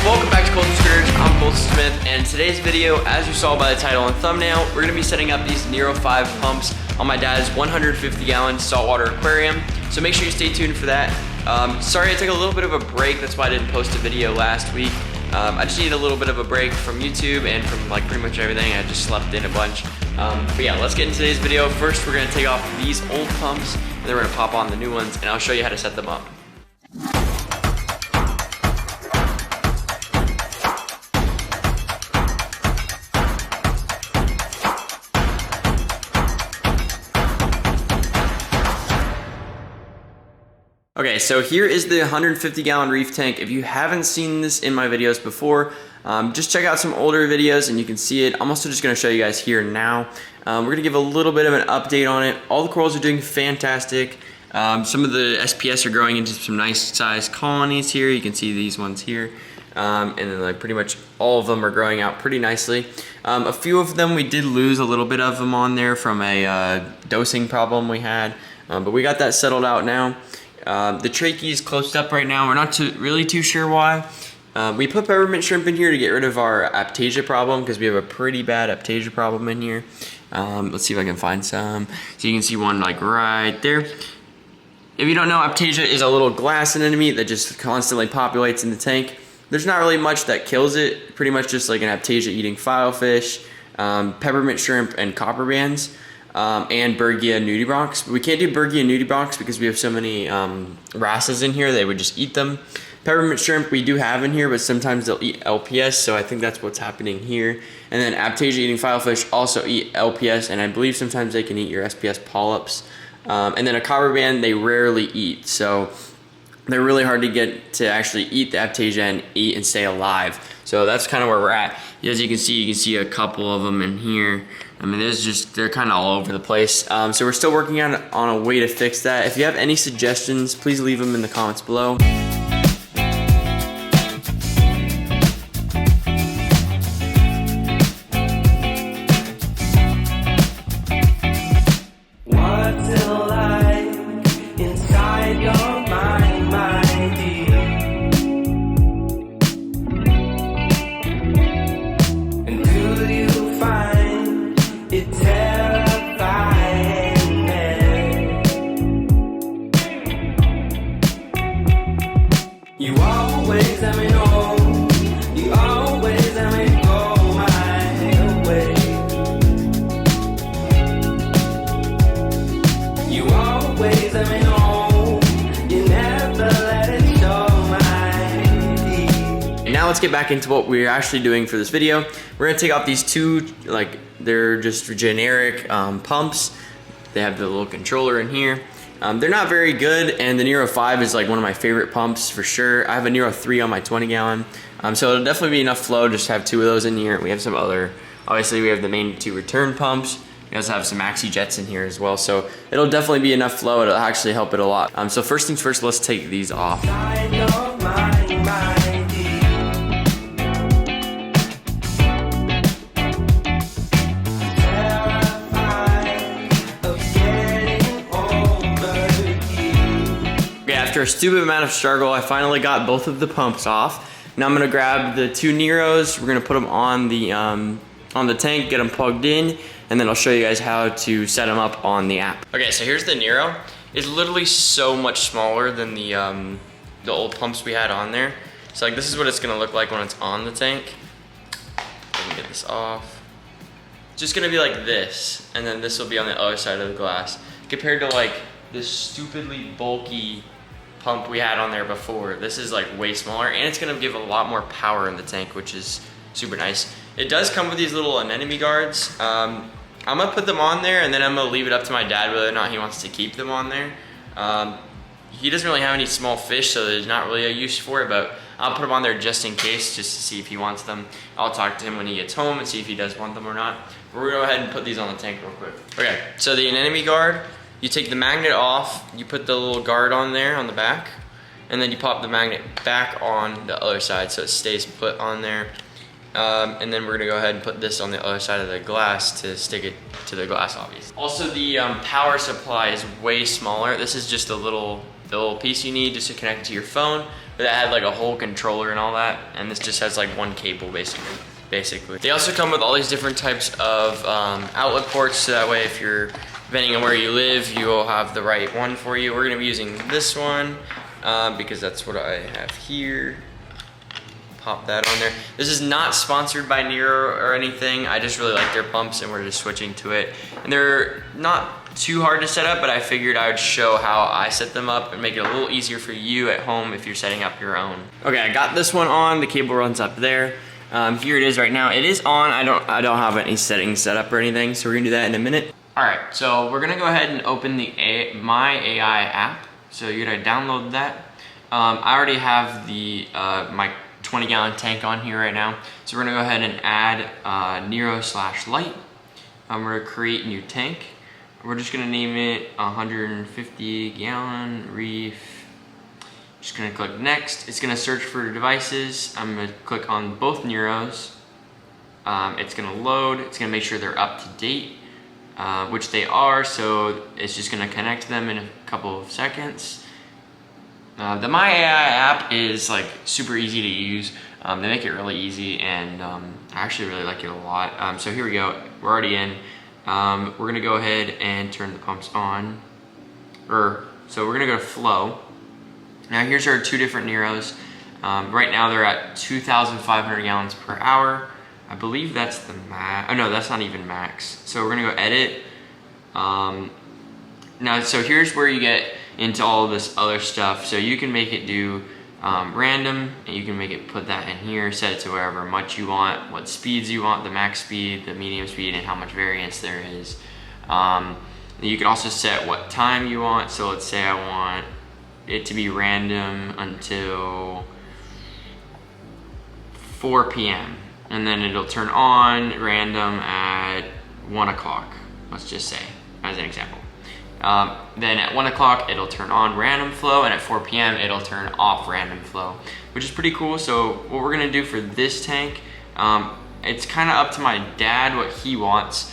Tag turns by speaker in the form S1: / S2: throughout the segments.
S1: Welcome back to Culture Scourge. I'm Colton Smith, and today's video, as you saw by the title and thumbnail, we're gonna be setting up these Nero 5 pumps on my dad's 150-gallon saltwater aquarium. So make sure you stay tuned for that. Sorry I took a little bit of a break, that's why I didn't post a video last week. I just needed a little bit of a break from YouTube and from like pretty much everything. I just slept in a bunch. But yeah, let's get into today's video. First, we're gonna take off these old pumps, and then we're gonna pop on the new ones, and I'll show you how to set them up. Okay, so here is the 150-gallon Reef tank. If you haven't seen this in my videos before, just check out some older videos and you can see it. I'm also just gonna show you guys here now. We're gonna give a little bit of an update on it. All the corals are doing fantastic. Some of the SPS are growing into some nice sized colonies here. You can see these ones here. And then like pretty much all of them are growing out pretty nicely. A few of them, we did lose a little bit of them on there from a dosing problem we had, but we got that settled out now. The trachea is closed up right now. We're not really too sure why. We put peppermint shrimp in here to get rid of our aptasia problem because we have a pretty bad aptasia problem in here. Let's see if I can find some. So you can see one like right there. If you don't know, aptasia is a little glass anemone that just constantly populates in the tank. There's not really much that kills it. Pretty much just like an aptasia eating filefish, peppermint shrimp, and copper bands. And Bergia nudibranchs. We can't do Bergia nudibranchs because we have so many wrasses in here, they would just eat them. Peppermint shrimp we do have in here, but sometimes they'll eat LPS, so I think that's what's happening here. And then aptasia eating filefish also eat LPS, and I believe sometimes they can eat your SPS polyps. And then a copper band they rarely eat, so they're really hard to get to actually eat the aptasia and eat and stay alive. So that's kind of where we're at. As you can see a couple of them in here. I mean, they're kind of all over the place. So we're still working on a way to fix that. If you have any suggestions, please leave them in the comments below.
S2: You always let me know. You always let me go my way. You always let me know. You never let it show my deed.
S1: And now let's get back into what we're actually doing for this video. We're gonna take off these two, like they're just generic pumps. They have the little controller in here. They're not very good, and the Nero 5 is like one of my favorite pumps for sure. I have a Nero 3 on my 20-gallon, so it'll definitely be enough flow just to have two of those in here. We have some other, obviously we have the main two return pumps. We also have some maxi jets in here as well, so it'll definitely be enough flow. It'll actually help it a lot. So first things first, let's take these off. After a stupid amount of struggle, I finally got both of the pumps off. Now I'm gonna grab the two Neros. We're gonna put them on the tank, get them plugged in, and then I'll show you guys how to set them up on the app. Okay, so here's the Nero. It's literally so much smaller than the old pumps we had on there. So like this is what it's gonna look like when it's on the tank. Let me get this off. It's just gonna be like this, and then this will be on the other side of the glass. Compared to like this stupidly bulky pump we had on there before. This is like way smaller, and it's gonna give a lot more power in the tank, which is super nice. It does come with these little anemone guards. I'm gonna put them on there, and then I'm gonna leave it up to my dad whether or not he wants to keep them on there. He doesn't really have any small fish, so there's not really a use for it, but I'll put them on there just in case, just to see if he wants them. I'll talk to him when he gets home and see if he does want them or not. We're gonna go ahead and put these on the tank real quick. Okay, so the anemone guard, you take the magnet off, you put the little guard on there on the back, and then you pop the magnet back on the other side so it stays put on there. And then we're gonna go ahead and put this on the other side of the glass to stick it to the glass, obviously. Also, the power supply is way smaller. This is just a little the little piece you need just to connect it to your phone, but that had like a whole controller and all that, and this just has like one cable basically. They also come with all these different types of outlet ports, so that way if you're, depending on where you live, you will have the right one for you. We're gonna be using this one because that's what I have here. Pop that on there. This is not sponsored by Nero or anything. I just really like their pumps and we're just switching to it. And they're not too hard to set up, but I figured I would show how I set them up and make it a little easier for you at home if you're setting up your own. Okay, I got this one on. The cable runs up there. Here it is right now. It is on. I don't have any settings set up or anything, so we're gonna do that in a minute. All right, so we're gonna go ahead and open the My AI app. So you're gonna download that. I already have the my 20-gallon tank on here right now. So we're gonna go ahead and add Nero/light. We're gonna create a new tank. We're just gonna name it 150-gallon Reef. Just gonna click next. It's gonna search for devices. I'm gonna click on both Neros. It's gonna load. It's gonna make sure they're up to date, which they are. So it's just gonna connect them in a couple of seconds. The My AI app is like super easy to use. They make it really easy, and I actually really like it a lot. So here we go. We're already in. We're gonna go ahead and turn the pumps on. So we're gonna go to flow. Now here's our two different Neros. Right now they're at 2,500 gallons per hour. I believe that's the max. Oh no, that's not even max. So we're gonna go edit. Now, so here's where you get into all this other stuff. So you can make it do random, and you can make it put that in here, set it to wherever much you want, what speeds you want, the max speed, the medium speed, and how much variance there is. You can also set what time you want. So let's say I want it to be random until 4 p.m. and then it'll turn on random at 1 o'clock, let's just say, as an example. Then at 1 o'clock, it'll turn on random flow, and at 4 p.m., it'll turn off random flow, which is pretty cool. So what we're gonna do for this tank, it's kind of up to my dad what he wants.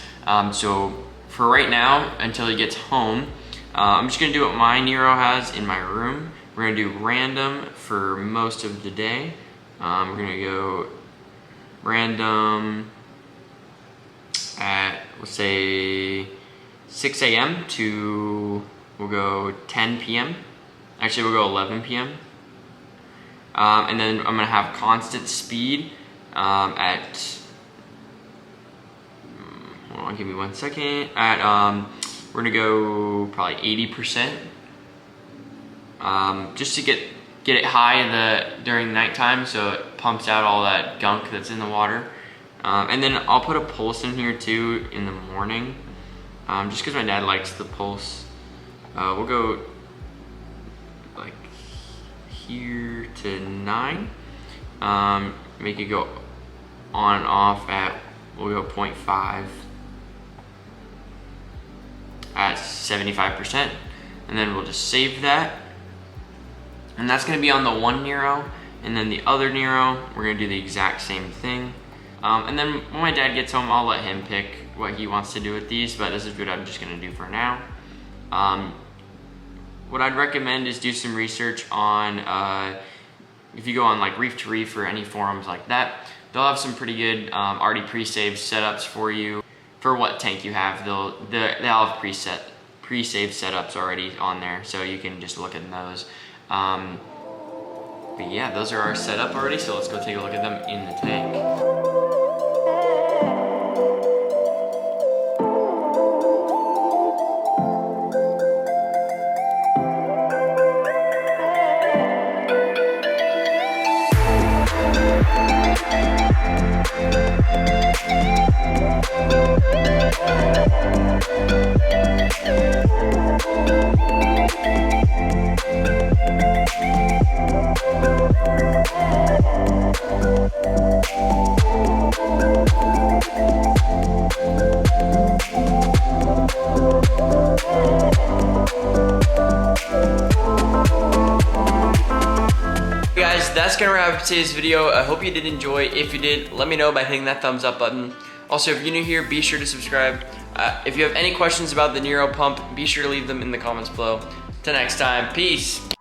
S1: So for right now, until he gets home, I'm just gonna do what my Nero has in my room. We're gonna do random for most of the day. We're gonna go random at, let's say, 6 a.m. to, we'll go 10 p.m. Actually, we'll go 11 p.m. And then I'm gonna have constant speed at, hold on, give me 1 second. We're gonna go probably 80%. Just to get it high during the nighttime, so it pumps out all that gunk that's in the water. And then I'll put a pulse in here too in the morning. Just because my dad likes the pulse. We'll go like here to 9. Make it go on and off at, we'll go 0.5 at 75%. And then we'll just save that. And that's gonna be on the one Nero. And then the other Nero, we're gonna do the exact same thing. And then when my dad gets home, I'll let him pick what he wants to do with these, but this is what I'm just gonna do for now. What I'd recommend is do some research on, if you go on like Reef to Reef or any forums like that, they'll have some pretty good already pre-saved setups for you. For what tank you have, they'll have pre-saved setups already on there, so you can just look at those. But yeah, those are our setup already, so let's go take a look at them in the tank. That's gonna wrap up today's video. I hope you did enjoy. If you did, let me know by hitting that thumbs up button. Also, if you're new here, be sure to subscribe. If you have any questions about the Nero pump, be sure to leave them in the comments below. Till next time, peace.